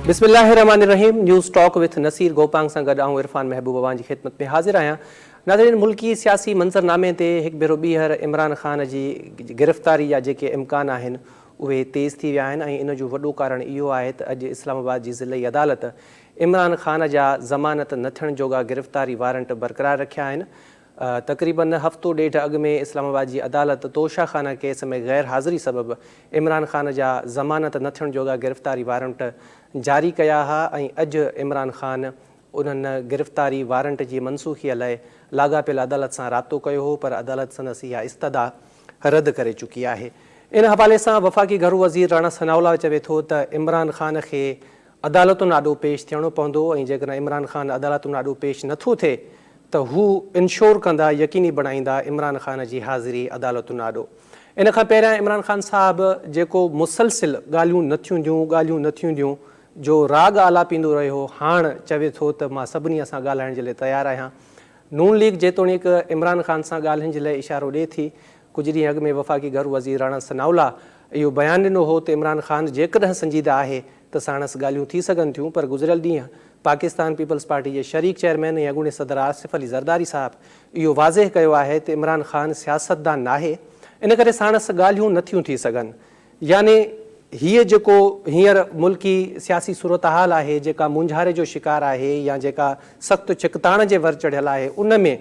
बिस्मिल्लाहिर्रहमानिर्रहीम। News talk with Naseer Gopang सां गॾु आऊं इरफान महबूबा जी ख़िदमत में हाज़िर आहियां। नाज़रीन, मुल्की सियासी मंज़रनामे ते हिकु भेरो ॿीहर इमरान ख़ान जी गिरफ़्तारी जा जेके इम्कान आहिनि उहे तेज़ थी विया आहिनि ऐं इन जो वॾो कारण इहो आहे त अॼु इस्लामाबाद जी ज़िलई अदालत इमरान ख़ान जा ज़मानत न थियण जोगा गिरफ़्तारी वारंट बरक़रार रखिया आहिनि। तक़रीबन हफ़्तो ॾेढ अॻु में इस्लामाबाद जी अदालत तोशा ख़ाना केस में गैर हाज़िरी सबबि इमरान ख़ान जा ज़मानत न थियण जोगा गिरफ़्तारी वारंट जारी कया हुआ ऐं अॼु इमरान ख़ान उन्हनि गिरफ़्तारी वारंट जी मनसूख़ीअ लाइ लाॻापियल अदालत सां राब्तो कयो हो, पर अदालत संदसि इहा इस्तदा रद्द करे चुकी आहे। इन हवाले सां वफ़ाक़ी घरू वज़ीर राणा सनाउल्लाह चवे थो त इमरान ख़ान खे अदालतुनि आॾो पेश थियणो पवंदो ऐं जेकॾहिं इमरान ख़ान अदालतुनि आॾो पेश नथो थिए त हू इंश्योर कंदा, यकीनी बणाईंदा इमरान ख़ान जी हाज़िरी अदालतुनि आॾो। इन खां पहिरियां इमरान ख़ान साहिबु जेको मुसलसिल ॻाल्हियूं न थियूं ॾियूं जो राग आलापींदो रहियो, हाणे चवे थो त मां सभिनी सां ॻाल्हाइण जे लाइ तयारु आहियां। नून लीग जेतोणीकि इमरान ख़ान सां ॻाल्हाइण जे लाइ इशारो ॾिए थी, कुझु ॾींहं अॻु में वफ़ाक़ी घरू वज़ीर राणा सनाउल्लाह इहो बयानु ॾिनो हो त इमरान ख़ान जेकॾहिं संजीदा आहे त साणसि ॻाल्हियूं थी सघनि थियूं, पर गुज़िरियल ॾींहुं पाकिस्तान पीपल्स पार्टी जे शरीक चेयरमैन ऐं अॻूणे सदर आसिफ अली ज़रदारी साहिबु इहो वाज़ेह कयो आहे त इमरान ख़ान सियासतदान नाहे, इन करे साणसि ॻाल्हियूं नथियूं थी सघनि। यानी हीअ जेको हींअर मुल्की सियासी सूरत हाल आहे जेका मुंझारे जो शिकार आहे या जेका सख़्तु छिकताण जे वर चढ़ियल आहे, उन में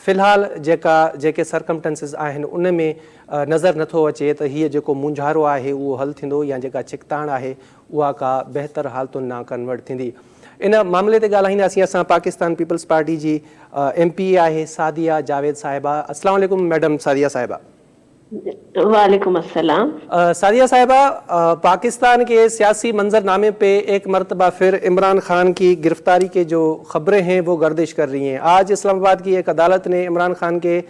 फ़िलहाल जेके सरकमटेंसिस आहिनि उन में नज़र नथो अचे त हीअ जेको मुंझारो आहे उहो हल थींदो या जेका छिकताण आहे उहा का बहितर हालतुनि ना कन्वर्ट थींदी। इन मामले ते ॻाल्हाईंदासीं असां पाकिस्तान पीपल्स पार्टी जी MP आहे सादिया जावेद साहिबा। अस्सलाम वालेकुम मैडम सादिया साहिबा। वालेकुम अस्सलाम। सादिया साहिबा, पाकिस्तान के सियासी मंजरनामे पे एक मरतबा फिर इमरान खान की गिरफ्तारी के जो खबरें हैं वो गर्दिश कर रही हैं। आज इस्लामाबाद की एक अदालत ने इमरान खान के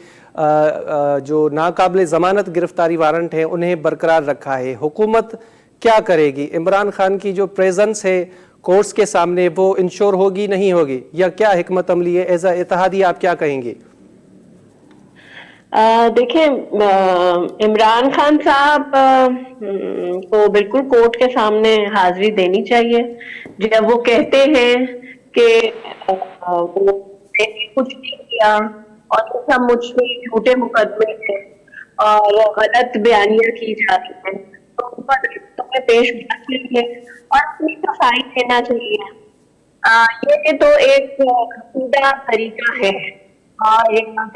जो नाकाबिल ज़मानत गिरफ्तारी वारंट हैं उन्हें बरकरार रखा है। हुकूमत क्या करेगी? इमरान खान की जो प्रेजेंस है कोर्ट्स के सामने वो इंश्योर होगी नहीं होगी, या क्या हिकमत अमली है? एज अ इत्तेहादी आप क्या कहेंगे? देखिए, इमरान खान साहब को बिल्कुल कोर्ट के सामने हाजिरी देनी चाहिए। जब वो कहते हैं कि वो कुछ नहीं किया और ये सब मुझ पे झूठे मुकदमे हैं और गलत बयानियां की जा रही हैं, तो उन पर पेश होना चाहिए और अपनी सफाई देना चाहिए। ये तो एक सीधा तरीका है और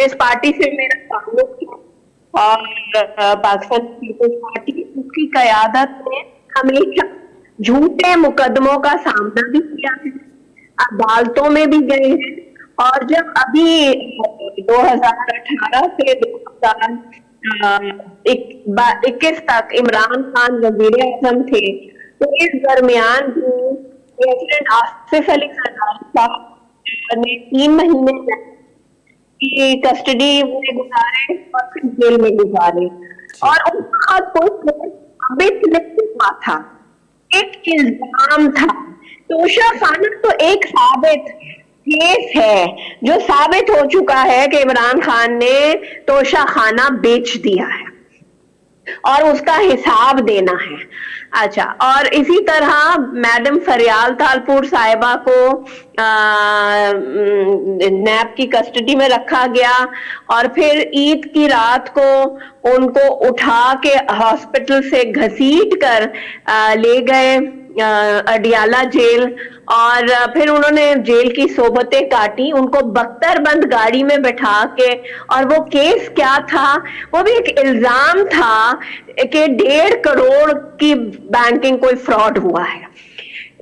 जिस पार्टी से मेरा ताल्लुक है और पाकिस्तान पीपल्स पार्टी, उसकी क़यादत ने हमेशा झूठे मुकदमों का सामना भी किया है, अदालतों में भी गए हैं। और जब अभी 2018 से 2021 तक इमरान खान वज़ीर आज़म थे, तो इस दरमियान भी प्रेसिडेंट आसिफ अली ज़रदारी साहब ने 3 महीने की कस्टडी में गुजारे और फिर जेल में गुजारे और उनका कोई साबित नहीं हुआ था, एक इल्जाम था। तोशा खाना तो एक साबित केस है जो साबित हो चुका है कि इमरान खान ने तोशा खाना बेच दिया है और उसका हिसाब देना है। अच्छा, और इसी तरह मैडम फरियाल तालपुर साहिबा को नैब की कस्टडी में रखा गया और फिर ईद की रात को उनको उठा के हॉस्पिटल से घसीट कर ले गए अडियाला जेल और फिर उन्होंने जेल की सोबतें काटी, उनको बख्तरबंद गाड़ी में बैठा के। और वो केस क्या था? वो भी एक इल्जाम था कि 1.5 करोड़ की बैंकिंग कोई फ्रॉड हुआ है,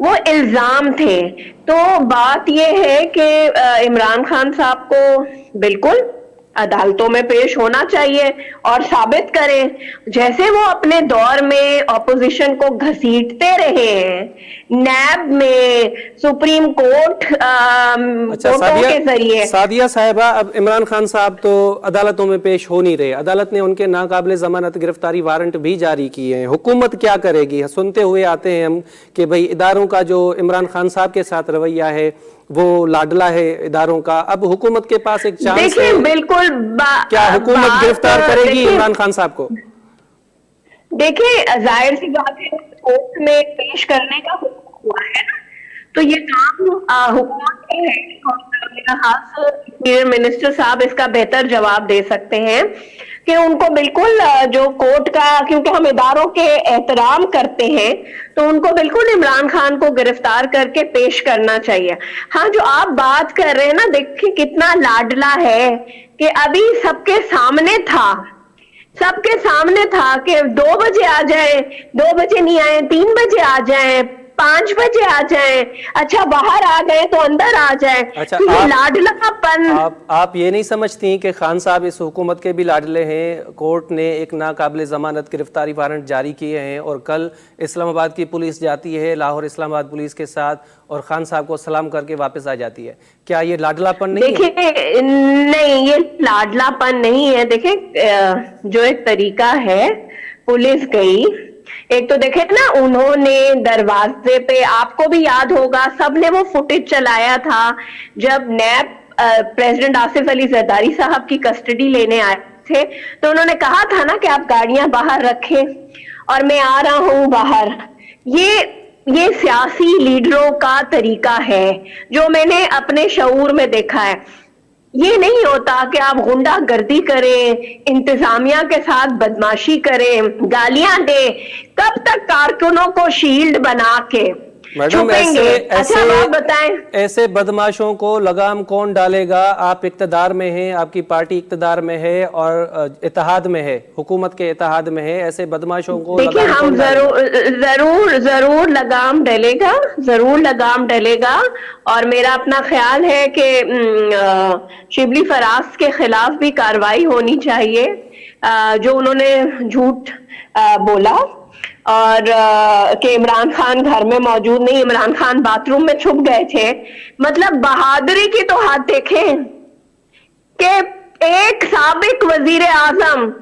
वो इल्जाम थे। तो बात ये है कि इमरान खान साहब को बिल्कुल अदालतों में पेश होना चाहिए और साबित करें, जैसे वो अपने दौर में ऑपोजिशन को घसीटते रहे हैं नैब में, सुप्रीम कोर्ट कोर्टों के जरिए। सादिया साहिबा, अब इमरान खान साहब तो अदालतों में पेश हो नहीं रहे, अदालत ने उनके नाकाबिल जमानत गिरफ्तारी वारंट भी जारी किए हैं। हुकूमत क्या करेगी? सुनते हुए आते हैं हम कि भाई इदारों का जो इमरान खान साहब के साथ रवैया है वो लाडला है इदारों का। अब हुकूमत के पास एक चांस है, बिल्कुल क्या हुकूमत गिरफ्तार करेगी इमरान खान साहब को? देखिए, जाहिर सी बात है कोर्ट में पेश करने का हुआ है ना, तो ये काम हुकूमत का है और मेरा खास मिनिस्टर साहब इसका बेहतर जवाब दे सकते हैं कि उनको बिल्कुल जो कोर्ट का, क्योंकि हम इदारों के एहतराम करते हैं, तो उनको बिल्कुल इमरान खान को गिरफ्तार करके पेश करना चाहिए। हाँ, जो आप बात कर रहे हैं ना, देखिए कितना लाडला है कि अभी सबके सामने था कि 2 बजे आ जाए, 2 बजे नहीं आए, 3 बजे आ जाए, 5 बजे आ जाए, अच्छा बाहर आ गए तो अंदर आ जाए। अच्छा, तो ये लाडलापन, आप ये नहीं समझती कि खान साहब इस हुकूमत के भी लाडले हैं? कोर्ट ने एक नाकाबिल जमानत गिरफ्तारी वारंट जारी किए हैं और कल इस्लामाबाद की पुलिस जाती है लाहौर इस्लामाबाद पुलिस के साथ और खान साहब को सलाम करके वापस आ जाती है। क्या ये लाडलापन नहीं है? देखिए नहीं, ये लाडलापन नहीं है। देखिए जो एक तरीका है, पुलिस गई, एक तो देखे ना उन्होंने दरवाजे पे, आपको भी याद होगा, सबने वो फुटेज चलाया था जब नैब प्रेसिडेंट आसिफ अली जरदारी साहब की कस्टडी लेने आए थे, तो उन्होंने कहा था ना कि आप गाड़ियां बाहर रखें और मैं आ रहा हूं बाहर। ये सियासी लीडरों का तरीका है जो मैंने अपने शऊर में देखा है। ये नहीं होता कि आप गुंडागर्दी करें, इंतजामिया के साथ बदमाशी करें, गालियां दें, कब तक कारकुनों को शील्ड बना के मैडम अच्छा आप बताएं, ऐसे बदमाशों को लगाम कौन डालेगा? आप इक्तदार में हैं, आपकी पार्टी इक्तदार में है और इत्तेहाद में है, हुकूमत के इत्तेहाद में है, ऐसे बदमाशों को देखिए हम जरूर लगाम डलेगा, जरूर लगाम डलेगा। और मेरा अपना ख्याल है कि शिबली फराज के खिलाफ भी कार्रवाई होनी चाहिए, जो उन्होंने झूठ बोला और कि इमरान खान घर में मौजूद नहीं, इमरान खान बाथरूम में छुप गए थे। मतलब बहादुरी की तो हाथ देखें कि एक साबिक वजीर आजम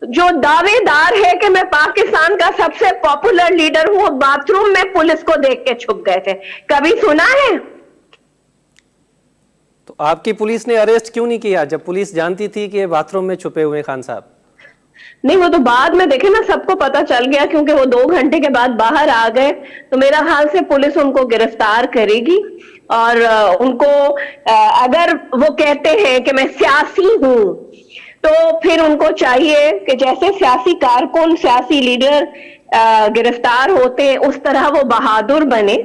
जो दावेदार है कि मैं पाकिस्तान का सबसे पॉपुलर लीडर हूं, बाथरूम में पुलिस को देख के छुप गए थे। कभी सुना है? तो आपकी पुलिस ने अरेस्ट क्यों नहीं किया जब पुलिस जानती थी कि बाथरूम में छुपे हुए खान साहब? नहीं, वो तो बाद में देखे ना, सबको पता चल गया क्योंकि वो 2 घंटे के बाद बाहर आ गए। तो मेरा ख्याल से पुलिस उनको गिरफ्तार करेगी और उनको अगर वो कहते हैं कि मैं सियासी हूं, तो फिर उनको चाहिए कि जैसे सियासी कारकुन, सियासी लीडर गिरफ्तार होते हैं, उस तरह वो बहादुर बने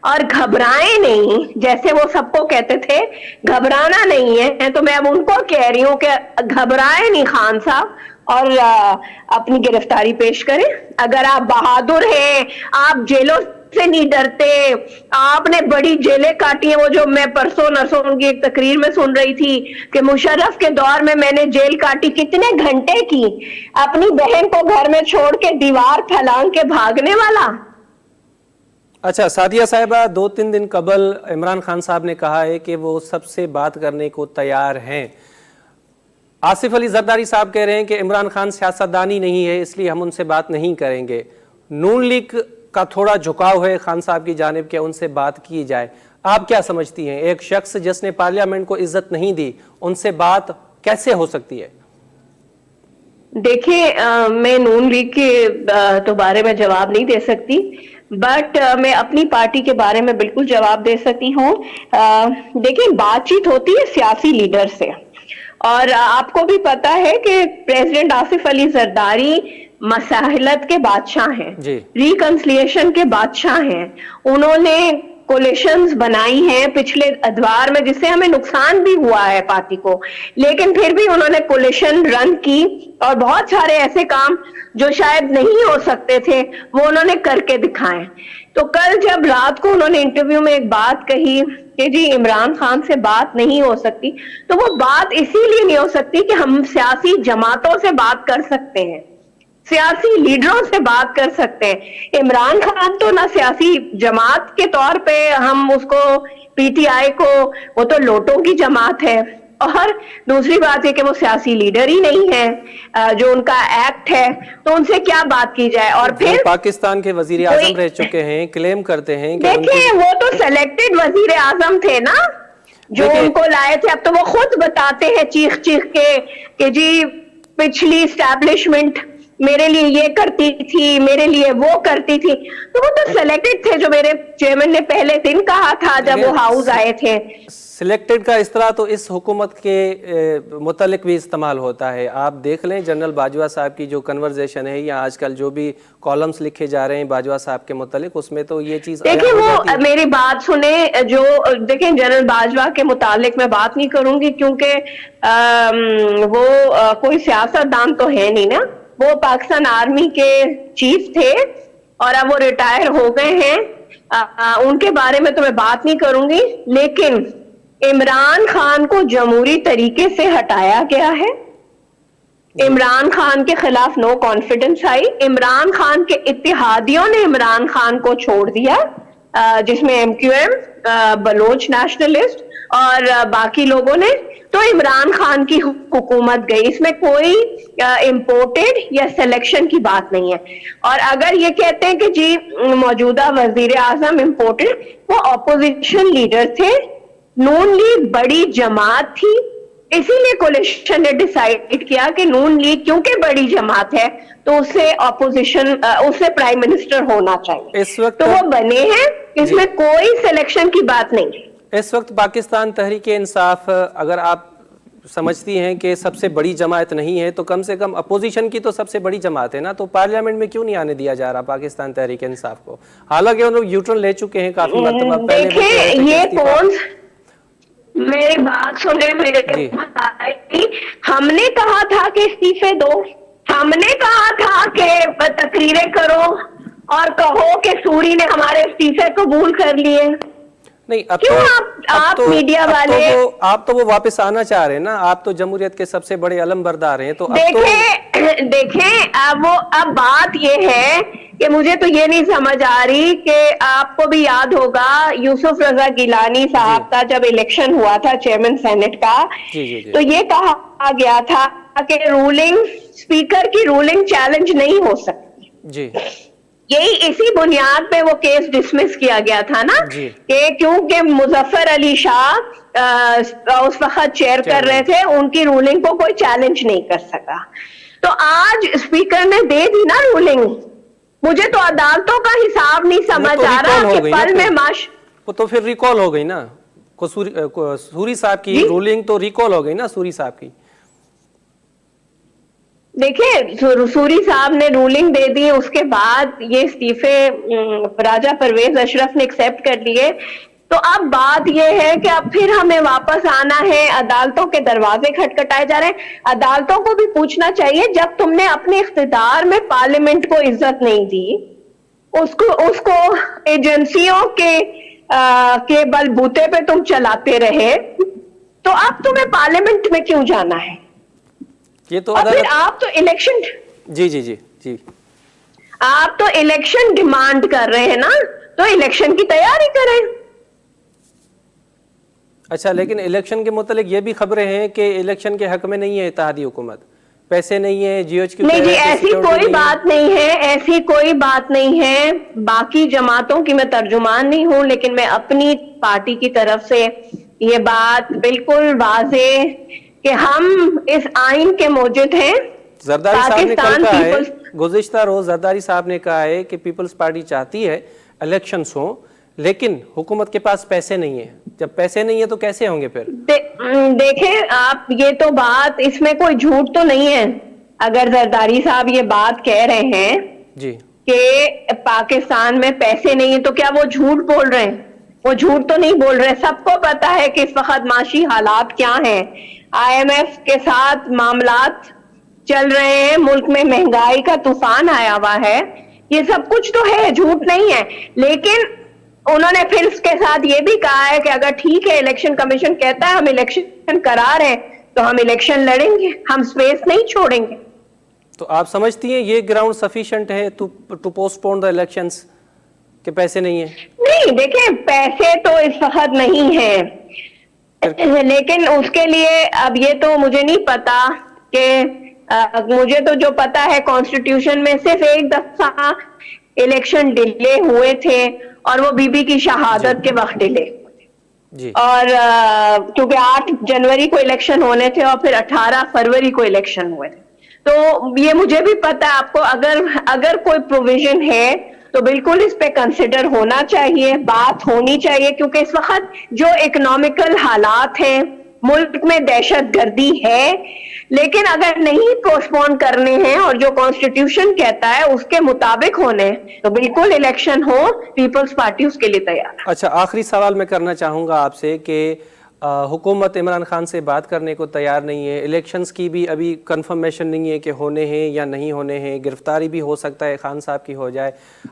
और घबराए नहीं, जैसे वो सबको कहते थे घबराना नहीं है। तो मैं अब उनको कह रही हूं कि घबराए नहीं खान साहब और अपनी गिरफ्तारी पेश करें। अगर आप बहादुर हैं, आप जेलों से नहीं डरते, आपने बड़ी जेलें काटी हैं। वो जो मैं परसों नरसों की एक तकरीर में सुन रही थी कि मुशर्रफ के दौर में मैंने जेल काटी, कितने घंटे की, अपनी बहन को घर में छोड़ के दीवार फैलांग के भागने वाला। अच्छा सादिया साहिबा, 2-3 दिन कबल इमरान खान साहब ने कहा है कि वो सबसे बात करने को तैयार हैं। आसिफ अली जरदारी साहब कह रहे हैं कि इमरान खान सियासतदानी नहीं है, इसलिए हम उनसे बात नहीं करेंगे। नून लीग का थोड़ा झुकाव है खान साहब की जानिब के उनसे बात की जाए। आप क्या समझती हैं, एक शख्स जिसने पार्लियामेंट को इज्जत नहीं दी, उनसे बात कैसे हो सकती है? देखिए मैं नून लीग के तो बारे में जवाब नहीं दे सकती, बट मैं अपनी पार्टी के बारे में बिल्कुल जवाब दे सकती हूँ। देखिए बातचीत होती है सियासी लीडर से, और आपको भी पता है कि प्रेसिडेंट आसिफ अली जरदारी मसाहिलत के बादशाह हैं, रिकंसिलिएशन के बादशाह हैं। उन्होंने कोलिशंस बनाई हैं पिछले अदवार में, जिससे हमें नुकसान भी हुआ है पार्टी को, लेकिन फिर भी उन्होंने कोलिशन रन की और बहुत सारे ऐसे काम जो शायद नहीं हो सकते थे वो उन्होंने करके दिखाए। तो कल जब रात को उन्होंने इंटरव्यू में एक बात कही कि जी इमरान खान से बात नहीं हो सकती, तो वो बात इसीलिए नहीं हो सकती कि हम सियासी जमातों से बात कर सकते हैं, सियासी लीडरों से बात कर सकते हैं। इमरान खान तो ना सियासी जमात के तौर पे हम उसको, पीटीआई को, वो तो लोटों की जमात है, और दूसरी बात है कि वो सियासी लीडर ही नहीं है, जो उनका एक्ट है, तो उनसे क्या बात की जाए। और फिर पाकिस्तान के वजीर आजम रह चुके हैं, क्लेम करते हैं कि देखिए वो तो सिलेक्टेड वजीर आजम थे ना जो उनको लाए थे। अब तो वो खुद बताते हैं चीख चीख के कि जी पिछली एस्टैब्लिशमेंट میرے لیے یہ کرتی تھی, میرے لیے وہ کرتی تھی. تو وہ تو سلیکٹڈ تھے, جو میرے چیئرمین نے پہلے دن کہا تھا جب وہ ہاؤس آئے تھے. سلیکٹڈ کا اصطلاح تو اس حکومت کے متعلق بھی استعمال ہوتا ہے. آپ دیکھ لیں جنرل باجوہ صاحب کی جو کنورزیشن ہے یا آج کل جو بھی کالمز لکھے جا رہے ہیں باجوہ صاحب کے متعلق, اس میں تو یہ چیز دیکھیں وہ میری بات سنیں, جو دیکھیں جنرل باجوہ کے متعلق میں بات نہیں کروں گی کیونکہ وہ کوئی سیاست دان تو ہے نہیں نا. وہ پاکستان آرمی کے چیف تھے اور اب وہ ریٹائر ہو گئے ہیں. ان کے بارے میں تو میں بات نہیں کروں گی, لیکن عمران خان کو جمہوری طریقے سے ہٹایا گیا ہے. عمران خان کے خلاف نو کانفیڈنس آئی. عمران خان کے اتحادیوں نے عمران خان کو چھوڑ دیا, جس میں M Q M, Baloch nationalist اور باقی لوگوں نے. تو عمران خان کی حکومت گئی, اس میں کوئی امپورٹڈ یا سلیکشن کی بات نہیں ہے. اور اگر یہ کہتے ہیں کہ جی موجودہ وزیر اعظم امپورٹڈ, وہ اپوزیشن لیڈر تھے, نون لیگ بڑی جماعت تھی, اسی لیے کولیشن نے ڈیسائیڈ کیا کہ نون لیگ کیونکہ بڑی جماعت ہے تو اسے اپوزیشن, اسے پرائم منسٹر ہونا چاہیے. اس وقت تو وہ بنے ہیں, اس میں کوئی سلیکشن کی بات نہیں ہے. اس وقت پاکستان تحریک انصاف اگر آپ سمجھتی ہیں کہ سب سے بڑی جماعت نہیں ہے تو کم سے کم اپوزیشن کی تو سب سے بڑی جماعت ہے نا, تو پارلیمنٹ میں کیوں نہیں آنے دیا جا رہا پاکستان تحریک انصاف کو, حالانکہ انہوں یوٹرن لے چکے ہیں کافی مرتبہ. دیکھیں یہ کون, میری بات سنیں, میرے ہم نے کہا تھا کہ استعفے دو, ہم نے کہا تھا کہ تقریریں کرو اور کہو کہ سوری نے ہمارے استعفے قبول کر لیے. نہیں, اب کیوں آپ میڈیا والے, آپ تو وہ واپس آنا چاہ رہے ہیں نا, آپ تو جمہوریت کے سب سے بڑے علم بردار ہیں. تو دیکھیں اب بات یہ ہے کہ مجھے تو یہ نہیں سمجھ آ رہی کہ آپ کو بھی یاد ہوگا یوسف رضا گیلانی صاحب کا جب الیکشن ہوا تھا چیئرمین سینٹ کا, تو یہ کہا گیا تھا کہ رولنگ اسپیکر کی رولنگ چیلنج نہیں ہو سکتی. جی, یہی اسی بنیاد پہ وہ کیس ڈسمس کیا گیا تھا نا, کہ کیونکہ مظفر علی شاہ اس وقت چیئر کر رہے تھے, ان کی رولنگ کو کوئی چیلنج نہیں کر سکا. تو آج اسپیکر نے دے دی نا رولنگ. مجھے تو عدالتوں کا حساب نہیں سمجھ آ رہا کہ پل میں وہ تو پھر ریکال ہو گئی نا, سوری صاحب کی رولنگ تو ریکال ہو گئی نا سوری صاحب کی. دیکھیں سوری صاحب نے رولنگ دے دی, اس کے بعد یہ استعفے راجہ پرویز اشرف نے ایکسپٹ کر لیے. تو اب بات یہ ہے کہ اب پھر ہمیں واپس آنا ہے, عدالتوں کے دروازے کھٹکھٹائے جا رہے ہیں. عدالتوں کو بھی پوچھنا چاہیے, جب تم نے اپنے اقتدار میں پارلیمنٹ کو عزت نہیں دی, اس کو ایجنسیوں کے بل بوتے پہ تم چلاتے رہے, تو اب تمہیں پارلیمنٹ میں کیوں جانا ہے؟ یہ تو پھر آپ تو الیکشن, جی آپ تو الیکشن ڈیمانڈ کر رہے ہیں نا, تو الیکشن کی تیاری کریں. اچھا, لیکن الیکشن کے متعلق یہ بھی خبریں ہیں کہ الیکشن کے حق میں نہیں ہے اتحادی حکومت, پیسے نہیں ہیں, جی ایچ کیو نہیں جی, ایسی کوئی بات نہیں ہے, ایسی کوئی بات نہیں ہے. باقی جماعتوں کی میں ترجمان نہیں ہوں, لیکن میں اپنی پارٹی کی طرف سے یہ بات بالکل واضح کہ ہم اس آئین کے موجد ہیں. زرداری صاحب نے کل کہا ہے, گزشتہ روز زرداری صاحب نے کہا ہے کہ پیپلز پارٹی چاہتی ہے الیکشنز ہوں, لیکن حکومت کے پاس پیسے نہیں ہیں. جب پیسے نہیں ہیں تو کیسے ہوں گے پھر؟ دیکھیں آپ, یہ تو بات, اس میں کوئی جھوٹ تو نہیں ہے. اگر زرداری صاحب یہ بات کہہ رہے ہیں جی کہ پاکستان میں پیسے نہیں ہیں, تو کیا وہ جھوٹ بول رہے ہیں؟ وہ جھوٹ تو نہیں بول رہے. سب کو پتا ہے کہ اس وقت معاشی حالات کیا ہیں, آئی ایم ایف کے ساتھ معاملات چل رہے ہیں, ملک میں مہنگائی کا طوفان آیا ہوا ہے, یہ سب کچھ تو ہے, جھوٹ نہیں ہے. لیکن انہوں نے پھر اس کے ساتھ یہ بھی کہا ہے کہ اگر ٹھیک ہے الیکشن کمیشن کہتا ہے ہم الیکشن کرا رہے ہیں تو ہم الیکشن لڑیں گے, ہم سپیس نہیں چھوڑیں گے. تو آپ سمجھتی ہیں یہ گراؤنڈ سفیشینٹ ہے to postpone the elections کہ پیسے نہیں ہیں؟ نہیں, دیکھیں پیسے تو اس وقت نہیں ہیں, لیکن اس کے لیے اب یہ تو مجھے نہیں پتا کہ مجھے تو جو پتا ہے کانسٹیٹیوشن میں صرف ایک دفعہ الیکشن ڈیلے ہوئے تھے, اور وہ بی بی کی شہادت کے وقت ڈیلے جی, اور کیونکہ 8 جنوری کو الیکشن ہونے تھے اور پھر 18 فروری کو الیکشن ہوئے تھے. تو یہ مجھے بھی پتا ہے آپ کو اگر کوئی پروویژن ہے تو بالکل اس پہ کنسیڈر ہونا چاہیے, بات ہونی چاہیے, کیونکہ اس وقت جو اکنامیکل حالات ہیں ملک میں دہشت گردی ہے, لیکن اگر نہیں پوسٹ پون کرنے ہیں اور جو کانسٹیٹیوشن کہتا ہے اس کے مطابق ہونے تو بالکل الیکشن ہو, پیپلز پارٹی اس کے لیے تیار ہے. اچھا, آخری سوال میں کرنا چاہوں گا آپ سے کہ حکومت عمران خان سے بات کرنے کو تیار نہیں ہے, الیکشنز کی بھی ابھی کنفرمیشن نہیں ہے کہ ہونے ہیں یا نہیں ہونے ہیں, گرفتاری بھی ہو سکتا ہے خان صاحب کی ہو جائے.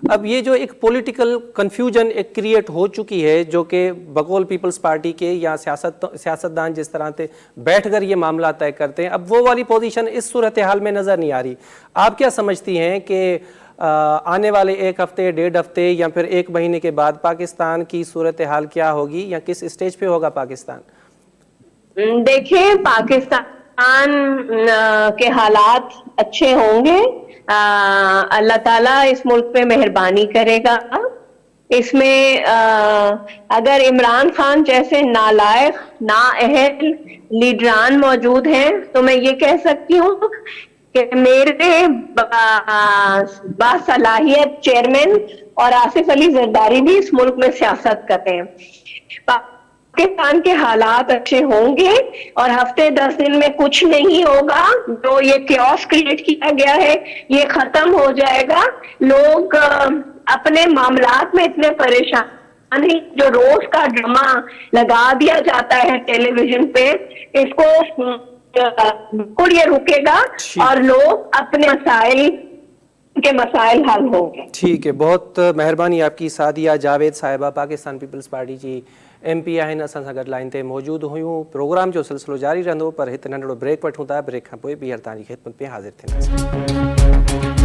اب یہ جو ایک پولیٹیکل کنفیوژن ایک کریٹ ہو چکی ہے جو کہ بقول پیپلز پارٹی کے یا سیاستدان جس طرح سے بیٹھ کر یہ معاملہ طے کرتے ہیں, اب وہ والی پوزیشن اس صورتحال میں نظر نہیں آ رہی. آپ کیا سمجھتی ہیں کہ آنے والے ایک ہفتے, 1.5 ہفتے یا پھر 1 مہینے کے بعد پاکستان کی صورتحال کیا ہوگی یا کس اسٹیج پہ ہوگا پاکستان؟ دیکھیں, پاکستان کے حالات اچھے ہوں گے, اللہ تعالیٰ اس ملک پہ مہربانی کرے گا. اس میں اگر عمران خان جیسے نالائق نااہل لیڈران موجود ہیں تو میں یہ کہہ سکتی ہوں کہ میرے باصلاحیت چیئرمین اور آصف علی زرداری بھی اس ملک میں سیاست کرتے ہیں. پاکستان کے حالات اچھے ہوں گے اور ہفتے 10 دن میں کچھ نہیں ہوگا. جو یہ کیوس کریٹ کیا گیا ہے یہ ختم ہو جائے گا. لوگ اپنے معاملات میں اتنے پریشان ہیں, جو روز کا ڈرامہ لگا دیا جاتا ہے ٹیلی ویژن پہ, اس کو بالکل یہ رکے گا اور لوگ اپنے مسائل حل ہوں گے. ٹھیک ہے, بہت مہربانی آپ کی. سعدیہ جاوید صاحبہ پاکستان پیپلز پارٹی جی MP آहिनि, असां सां गॾु लाइन ते मौजूदु हुयूं. प्रोग्राम जो सिलसिलो जारी रहंदो, पर हिते नंढिड़ो ब्रेक वठूं था. ब्रेक खां पोइ ॿीहर तव्हांजी ख़िदमत में हाज़िर थींदासीं.